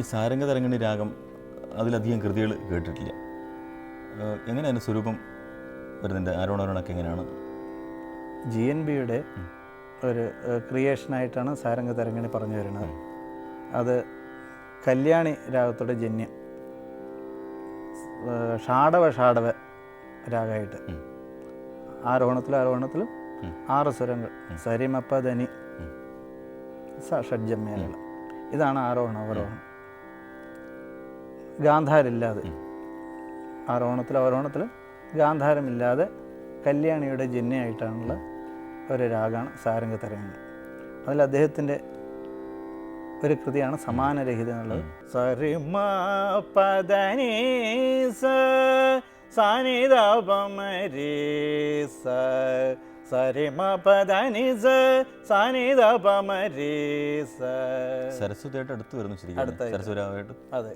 ഈ സാരംഗതരംഗിണി രാഗം അതിലധികം കൃതികൾ കേട്ടിട്ടില്ല. എങ്ങനെയാണ് സ്വരൂപം വരുന്നുണ്ട്? ആരോണൊക്കെ എങ്ങനെയാണ്? GNBയുടെ ഒരു ക്രിയേഷനായിട്ടാണ് സാരംഗതരംഗിണി പറഞ്ഞു വരുന്നത്. അത് കല്യാണി രാഗത്തോടെ ജന്യം ഷാഡവ രാഗമായിട്ട് ആരോഹണത്തിലും 6 സ്വരങ്ങൾ സരിമപ്പ ധനി ഷഡ്ജമേള. ഇതാണ് ആരോഹണം അവരോഹണം. ഗാന്ധാരില്ലാതെ അവരോഹണത്തിലും ഗാന്ധാരമില്ലാതെ കല്യാണിയുടെ ജന്യമായിട്ടാണുള്ള ഒരു രാഗമാണ് സാരംഗതരംഗിണി. അതിൽ അദ്ദേഹത്തിൻ്റെ ഒരു കൃതിയാണ് സമാനരഹിതം എന്നുള്ളത്. സരിമ പദനി സനിധപമരി സരിമ പദനി സനിധപമരി. സരസ്വതിയായിട്ട് അടുത്ത് വരുന്നു ശരിക്കും, സരസ്വരാമായിട്ട്. അതെ.